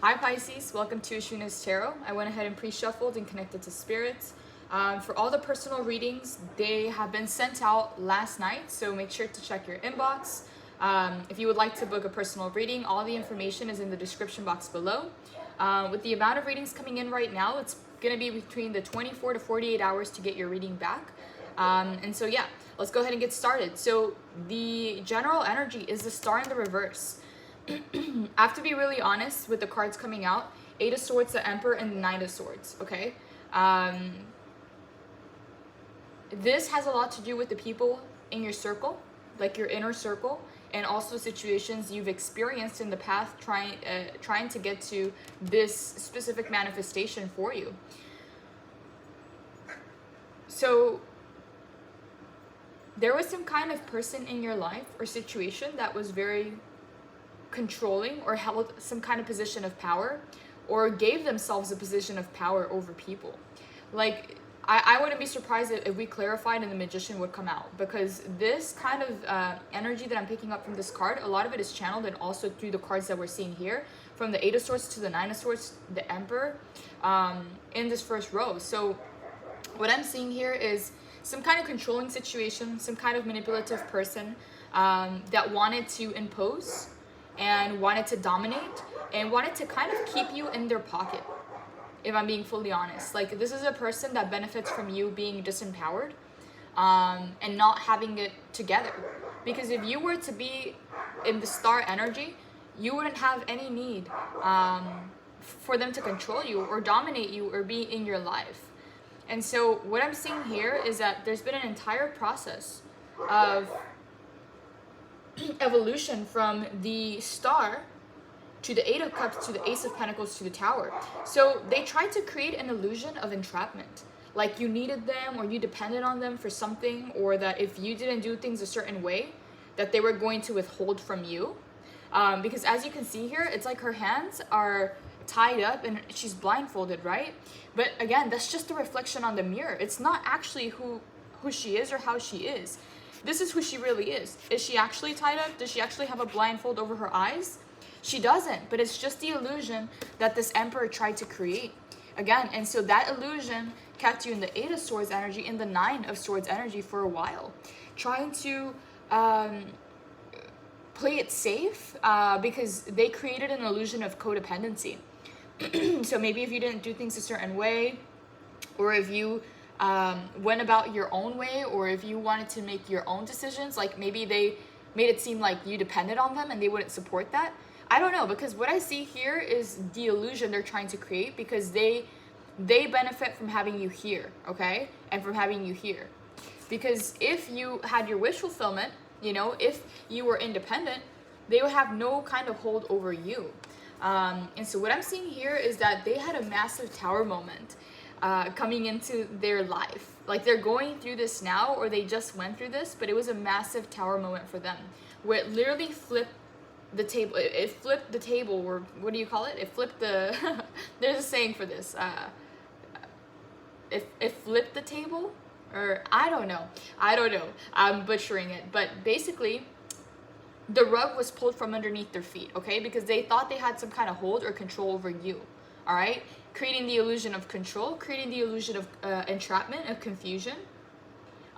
Hi Pisces, welcome to Dishonest Tarot. I went ahead and pre-shuffled and connected to spirits. For all the personal readings, they have been sent out last night, so make sure to check your inbox. If you would like to book a personal reading, all the information is in the description box below. With the amount of readings coming in right now, it's going to be between the 24 to 48 hours to get your reading back. And so yeah, let's go ahead and get started. So the general energy is the Star in the reverse. I have to be really honest with the cards coming out. Eight of Swords, the Emperor, and the Knight of Swords, okay? This has a lot to do with the people in your circle, like your inner circle, and also situations you've experienced in the past trying to get to this specific manifestation for you. So there was some kind of person in your life or situation that was very controlling or held some kind of position of power or gave themselves a position of power over people. Like, I wouldn't be surprised if we clarified and the Magician would come out, because this kind of energy that I'm picking up from this card, a lot of it is channeled and also through the cards that we're seeing here, from the Eight of Swords to the Nine of Swords, the Emperor, in this first row. So what I'm seeing here is some kind of controlling situation, some kind of manipulative person that wanted to impose and wanted to dominate and wanted to kind of keep you in their pocket, if I'm being fully honest. Like, this is a person that benefits from you being disempowered and not having it together. Because if you were to be in the Star energy, you wouldn't have any need for them to control you or dominate you or be in your life. And so what I'm seeing here is that there's been an entire process of evolution from the Star to the Eight of Cups to the Ace of Pentacles to the Tower. So they tried to create an illusion of entrapment, like you needed them or you depended on them for something, or that if you didn't do things a certain way that they were going to withhold from you. Because as you can see here, it's like her hands are tied up and she's blindfolded, right? But again, that's just a reflection on the mirror. It's not actually who she is or how she is. This is who she really is. Is she actually tied up? Does she actually have a blindfold over her eyes? She doesn't, but it's just the illusion that this Emperor tried to create. Again, and so that illusion kept you in the Eight of Swords energy, in the Nine of Swords energy for a while, trying to play it safe because they created an illusion of codependency. So maybe if you didn't do things a certain way, or if you went about your own way, or if you wanted to make your own decisions, like maybe they made it seem like you depended on them and they wouldn't support that. I don't know, because what I see here is the illusion they're trying to create, because they benefit from having you here, okay? And from having you here. Because if you had your wish fulfillment, you know, if you were independent, they would have no kind of hold over you. And so what I'm seeing here is that they had a massive Tower moment coming into their life. Like, they're going through this now, or they just went through this, but it was a massive Tower moment for them, where it literally flipped the table. It flipped the table, or what do you call it? It flipped the there's a saying for this. It flipped the table, or I don't know. I'm butchering it, but basically the rug was pulled from underneath their feet, okay? Because they thought they had some kind of hold or control over you, all right? Creating the illusion of control, creating the illusion of entrapment, of confusion.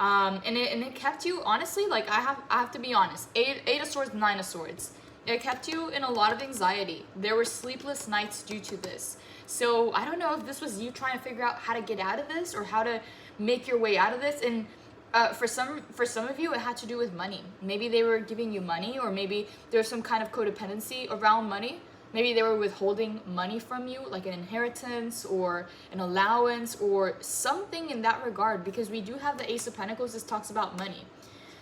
And it kept you, honestly, like, I have to be honest, Eight of Swords, Nine of Swords. It kept you in a lot of anxiety. There were sleepless nights due to this. So I don't know if this was you trying to figure out how to get out of this or how to make your way out of this. And for some of you, it had to do with money. Maybe they were giving you money, or maybe there's some kind of codependency around money. Maybe they were withholding money from you, like an inheritance or an allowance or something in that regard, because we do have the Ace of Pentacles. This talks about money.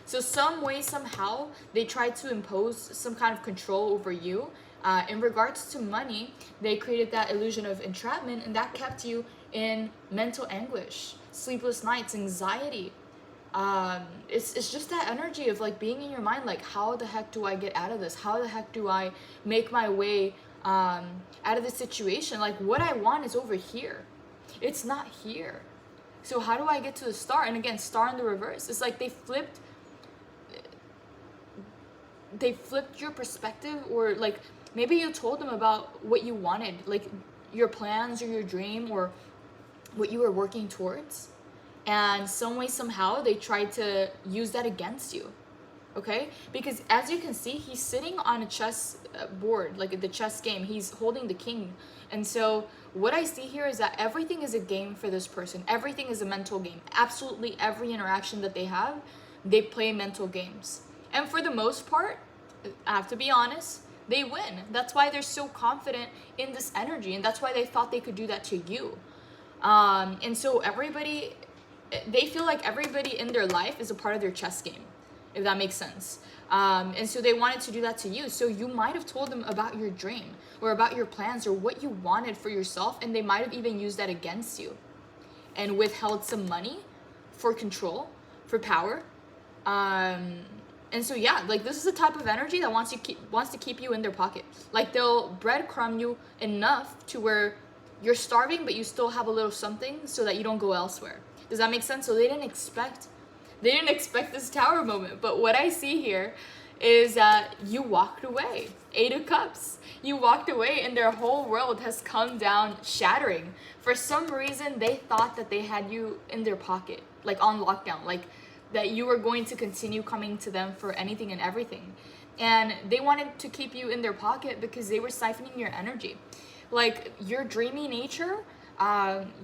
So some way, somehow, they tried to impose some kind of control over you. In regards to money, they created that illusion of entrapment, and that kept you in mental anguish, sleepless nights, anxiety. It's just that energy of, like, being in your mind, like, how the heck do I get out of this? How the heck do I make my way out of this situation? Like, what I want is over here. It's not here. So how do I get to the Star? And again, Star in the reverse. It's like they flipped your perspective, or like maybe you told them about what you wanted, like your plans or your dream or what you were working towards, and some way somehow they tried to use that against you. Okay, because as you can see, he's sitting on a chess board, like the chess game. He's holding the king. And so what I see here is that everything is a game for this person. Everything is a mental game. Absolutely every interaction that they have, they play mental games. And for the most part, I have to be honest, they win. That's why they're so confident in this energy, and that's why they thought they could do that to you. And so everybody, they feel like everybody in their life is a part of their chess game, if that makes sense. And so they wanted to do that to you. So you might have told them about your dream or about your plans or what you wanted for yourself, and they might have even used that against you and withheld some money for control, for power. And so yeah, like this is a type of energy that wants to keep you in their pocket. Like they'll breadcrumb you enough to where you're starving, but you still have a little something so that you don't go elsewhere. Does that make sense? So they didn't expect this tower moment. But what I see here is that you walked away. 8 of Cups. You walked away and their whole world has come down shattering. For some reason, they thought that they had you in their pocket, like on lockdown, like that you were going to continue coming to them for anything and everything. And they wanted to keep you in their pocket because they were siphoning your energy. Like your dreamy nature,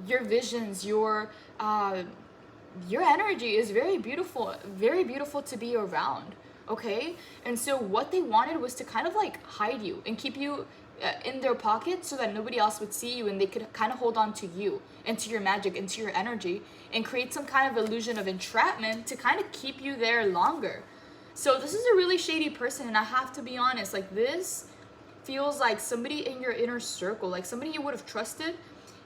your visions, your energy is very beautiful to be around. Okay, and so what they wanted was to kind of like hide you and keep you in their pocket so that nobody else would see you, and they could kind of hold on to you and to your magic and to your energy and create some kind of illusion of entrapment to kind of keep you there longer. So this is a really shady person, and I have to be honest, like this feels like somebody in your inner circle, like somebody you would have trusted,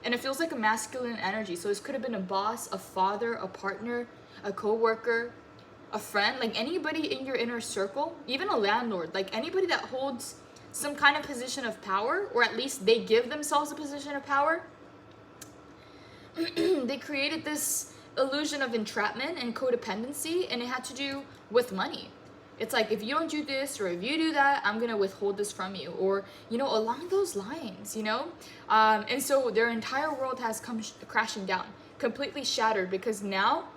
and it feels like a masculine energy. So this could have been a boss, a father, a partner, a co-worker, a friend, like anybody in your inner circle, even a landlord, like anybody that holds some kind of position of power, or at least they give themselves a position of power. They created this illusion of entrapment and codependency, and it had to do with money. It's like, if you don't do this or if you do that, I'm gonna withhold this from you, or along those lines, and so their entire world has come crashing down, completely shattered, because now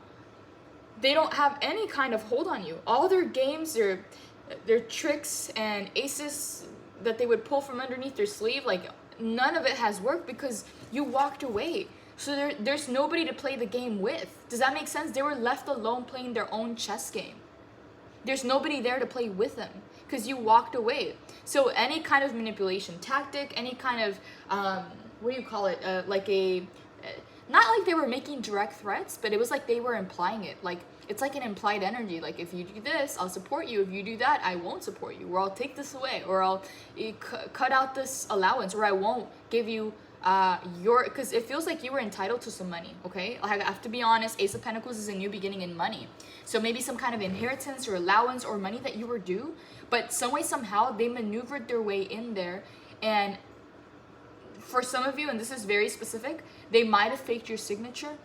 they don't have any kind of hold on you. All their games, their tricks and aces that they would pull from underneath their sleeve, like none of it has worked because you walked away. So there's nobody to play the game with. Does that make sense? They were left alone playing their own chess game. There's nobody there to play with them because you walked away. So any kind of manipulation tactic, any kind of, what do you call it? Not like they were making direct threats, but it was like they were implying it. Like, it's like an implied energy. Like, if you do this, I'll support you. If you do that, I won't support you. Or I'll take this away. Or I'll cut out this allowance. Or I won't give you because it feels like you were entitled to some money, okay? I have to be honest, Ace of Pentacles is a new beginning in money. So maybe some kind of inheritance or allowance or money that you were due, but some way, somehow, they maneuvered their way in there. And for some of you, and this is very specific, they might have faked your signature.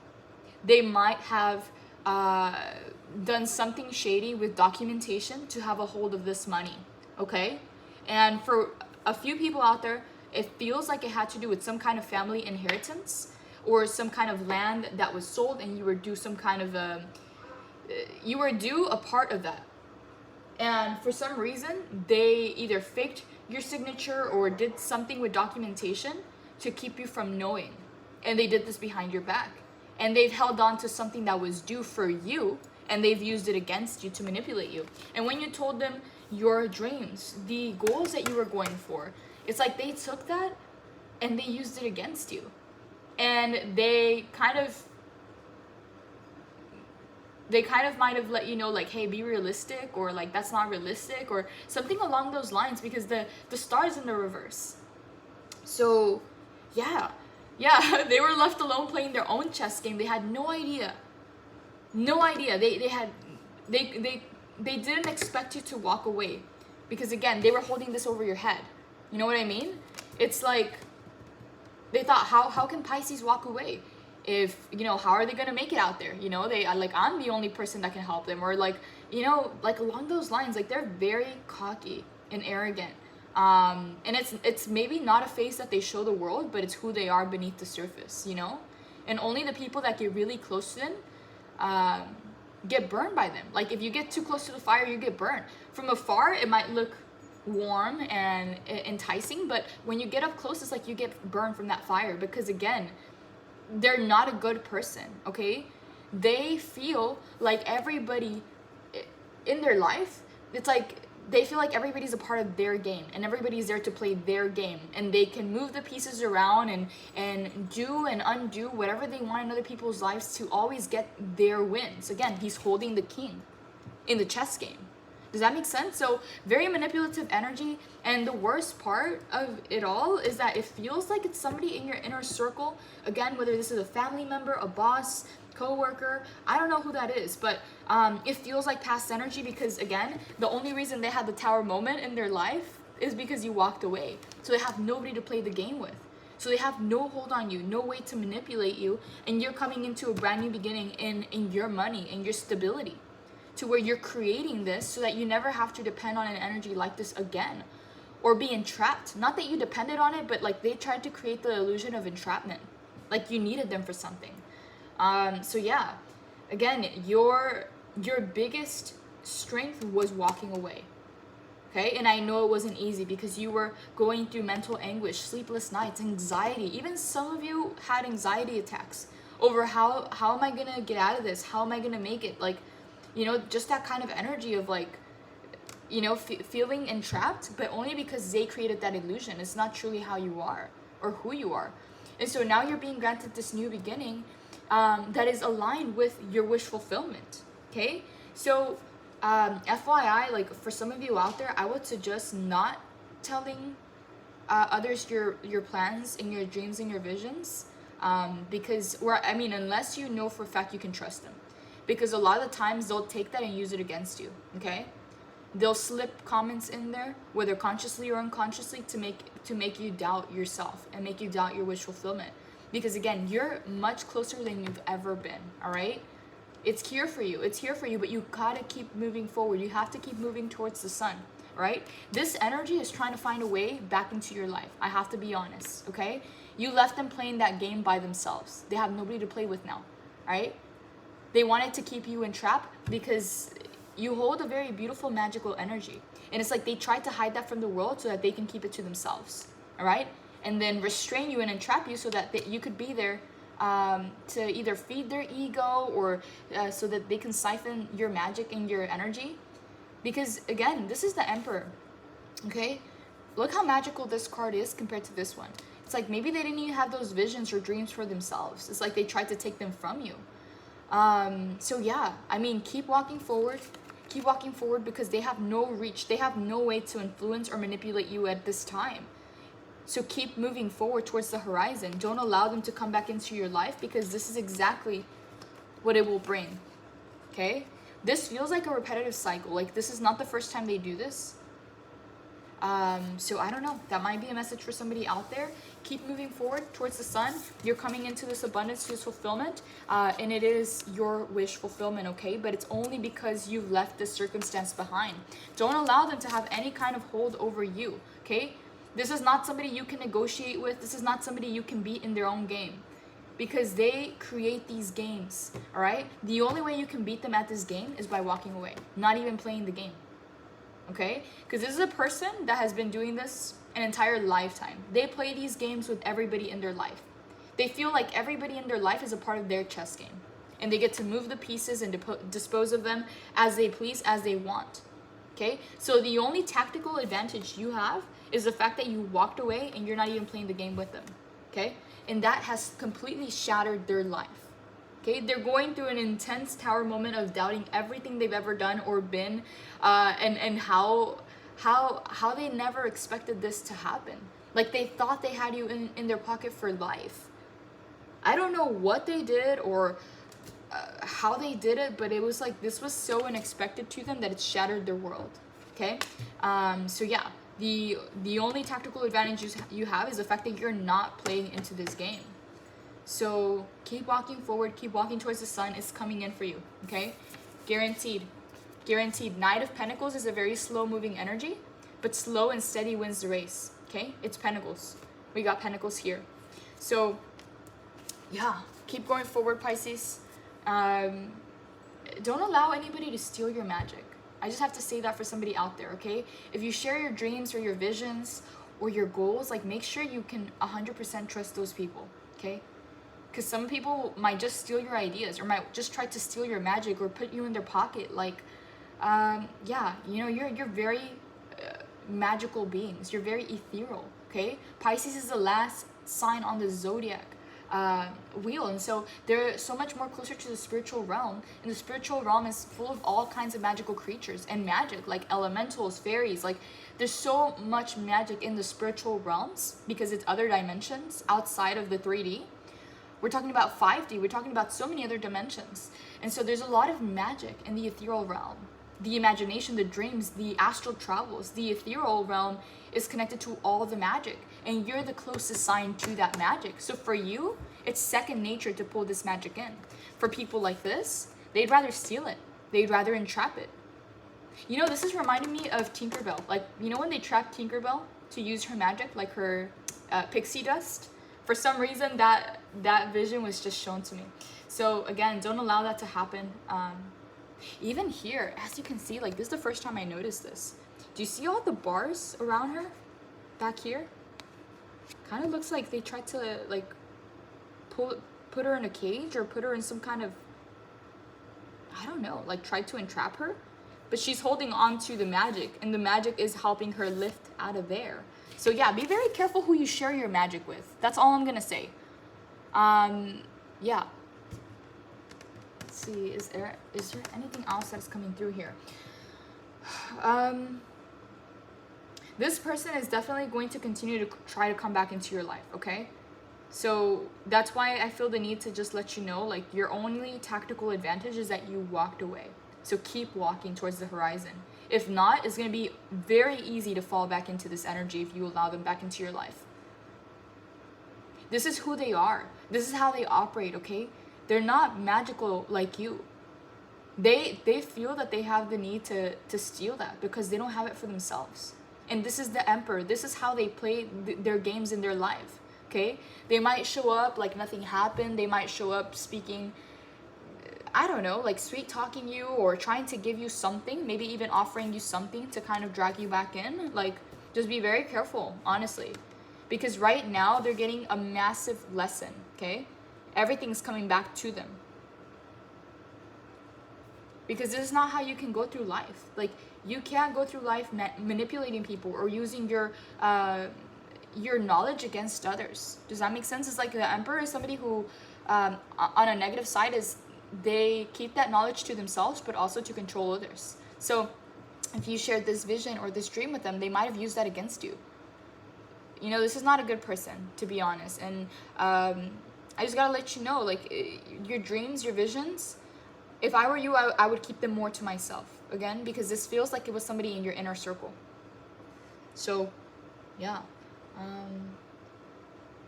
They might have done something shady with documentation to have a hold of this money, okay? And for a few people out there, it feels like it had to do with some kind of family inheritance or some kind of land that was sold, and you were due some kind of you were due a part of that. And for some reason, they either faked your signature or did something with documentation to keep you from knowing. And they did this behind your back. And they've held on to something that was due for you, and they've used it against you to manipulate you. And when you told them your dreams, the goals that you were going for, it's like they took that and they used it against you. And they kind of might have let you know, like, hey, be realistic, or like, that's not realistic, or something along those lines, because the star's in the reverse. So yeah, they were left alone playing their own chess game. They had no idea. They didn't expect you to walk away, because again, they were holding this over your head. You know what I mean? It's like they thought, how can Pisces walk away? If, how are they going to make it out there? They are like, I'm the only person that can help them, or like, like along those lines. Like, they're very cocky and arrogant. And it's maybe not a face that they show the world, but it's who they are beneath the surface, you know? And only the people that get really close to them get burned by them. Like if you get too close to the fire, you get burned. From afar, it might look warm and enticing, but when you get up close, it's like you get burned from that fire, because again, they're not a good person, okay? They feel like everybody in their life, it's like they feel like everybody's a part of their game and everybody's there to play their game, and they can move the pieces around and do and undo whatever they want in other people's lives to always get their wins. Again, he's holding the king in the chess game. Does that make sense? So very manipulative energy. And the worst part of it all is that it feels like it's somebody in your inner circle. Again, whether this is a family member, a boss, co-worker, I don't know who that is, but it feels like past energy, because again, the only reason they had the tower moment in their life is because you walked away. So they have nobody to play the game with. So they have no hold on you, no way to manipulate you, and you're coming into a brand new beginning in your money and your stability, to where you're creating this so that you never have to depend on an energy like this again, or be entrapped. Not that you depended on it, but like they tried to create the illusion of entrapment, like you needed them for something. So yeah, again, your biggest strength was walking away. Okay, and I know it wasn't easy because you were going through mental anguish, sleepless nights, anxiety. Even some of you had anxiety attacks over how am I gonna get out of this? How am I gonna make it? Like, you know, just that kind of energy of like, you know, feeling entrapped, but only because they created that illusion. It's not truly how you are or who you are. And so now you're being granted this new beginning that is aligned with your wish fulfillment. Okay, so FYI, like for some of you out there, I would suggest not telling others your plans and your dreams and your visions, because, unless you know for a fact you can trust them. Because a lot of the times they'll take that and use it against you, okay? They'll slip comments in there, whether consciously or unconsciously, to make you doubt yourself and make you doubt your wish fulfillment. Because again, you're much closer than you've ever been, all right? It's here for you, but you gotta keep moving forward. You have to keep moving towards the sun, right? This energy is trying to find a way back into your life. I have to be honest, okay? You left them playing that game by themselves. They have nobody to play with now, right? They wanted to keep you entrapped because you hold a very beautiful, magical energy. And it's like they tried to hide that from the world so that they can keep it to themselves, all right? And then restrain you and entrap you so that you could be there to either feed their ego or so that they can siphon your magic and your energy. Because again, this is the Emperor, okay? Look how magical this card is compared to this one. It's like maybe they didn't even have those visions or dreams for themselves. It's like they tried to take them from you. So yeah, I mean, keep walking forward because they have no reach. They have no way to influence or manipulate you at this time. So keep moving forward towards the horizon. Don't allow them to come back into your life, because this is exactly what it will bring, okay? This feels like a repetitive cycle. Like this is not the first time they do this. So I don't know, that might be a message for somebody out there. Keep moving forward towards the sun. You're coming into this abundance, this fulfillment, and it is your wish fulfillment, okay? But it's only because you've left this circumstance behind. Don't allow them to have any kind of hold over you, okay? This is not somebody you can negotiate with. This is not somebody you can beat in their own game, because they create these games, all right? The only way you can beat them at this game is by walking away, not even playing the game, okay? Because this is a person that has been doing this an entire lifetime. They play these games with everybody in their life. They feel like everybody in their life is a part of their chess game, and they get to move the pieces and dispose of them as they please, as they want, okay? So the only tactical advantage you have is the fact that you walked away and you're not even playing the game with them, okay? And that has completely shattered their life, okay? They're going through an intense tower moment of doubting everything they've ever done or been, and how they never expected this to happen. Like they thought they had you in their pocket for life. I don't know what they did or how they did it, but it was like this was so unexpected to them that it shattered their world, okay? So yeah. The only tactical advantage you have is the fact that you're not playing into this game. So keep walking forward, keep walking towards the sun. It's coming in for you, okay? Guaranteed. Knight of Pentacles is a very slow moving energy. but slow and steady wins the race. Okay, it's Pentacles. We got Pentacles here. So yeah, keep going forward, Pisces. Don't allow anybody to steal your magic. I just have to say that for somebody out there, okay? If you share your dreams or your visions or your goals, like, make sure you can 100% trust those people, okay? Because some people might just steal your ideas or might just try to steal your magic or put you in their pocket. Like, yeah, you know, you're very magical beings. You're very ethereal, okay? Pisces is the last sign on the zodiac wheel, and so they're so much more closer to the spiritual realm, and the spiritual realm is full of all kinds of magical creatures and magic, like elementals, fairies. Like, there's so much magic in the spiritual realms because it's other dimensions outside of the 3D. We're talking about 5D, we're talking about so many other dimensions, and so there's a lot of magic in the ethereal realm. The imagination, the dreams, the astral travels, the ethereal realm is connected to all the magic, and you're the closest sign to that magic. So for you, it's second nature to pull this magic in. For people like this, they'd rather steal it. They'd rather entrap it. You know, this is reminding me of Tinkerbell. Like, you know when they trapped Tinkerbell to use her magic, like her pixie dust? For some reason, that vision was just shown to me. So again, don't allow that to happen. Even here, as you can see, like, this is the first time I noticed this. Do you see all the bars around her back here? Kind of looks like they tried to, like, put her in a cage or put her in some kind of, I don't know, like, tried to entrap her. But she's holding on to the magic, and the magic is helping her lift out of there. So yeah, be very careful who you share your magic with. That's all I'm gonna say. Yeah. See, is there anything else that's coming through here? This person is definitely going to continue to try to come back into your life, okay? So that's why I feel the need to just let you know, like, your only tactical advantage is that you walked away. So keep walking towards the horizon. If not, it's going to be very easy to fall back into this energy if you allow them back into your life. This is who they are. This is how they operate, okay? They're not magical like you. They feel that they have the need to steal that because they don't have it for themselves. And this is the Emperor. This is how they play their games in their life, okay? They might show up like nothing happened. They might show up speaking, I don't know, like sweet talking you or trying to give you something, maybe even offering you something to kind of drag you back in. Like, just be very careful, honestly. Because right now they're getting a massive lesson, okay? Everything's coming back to them. Because this is not how you can go through life. Like, you can't go through life manipulating people or using your knowledge against others. Does that make sense? It's like the Emperor is somebody who, on a negative side, is they keep that knowledge to themselves, but also to control others. So if you shared this vision or this dream with them, they might have used that against you. You know, this is not a good person, to be honest. And I just gotta let you know, like, your dreams, your visions, if I were you, I would keep them more to myself. Again, because this feels like it was somebody in your inner circle. So, yeah.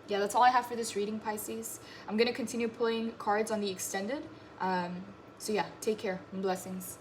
Yeah, that's all I have for this reading, Pisces. I'm going to continue pulling cards on the extended. So yeah, take care and blessings.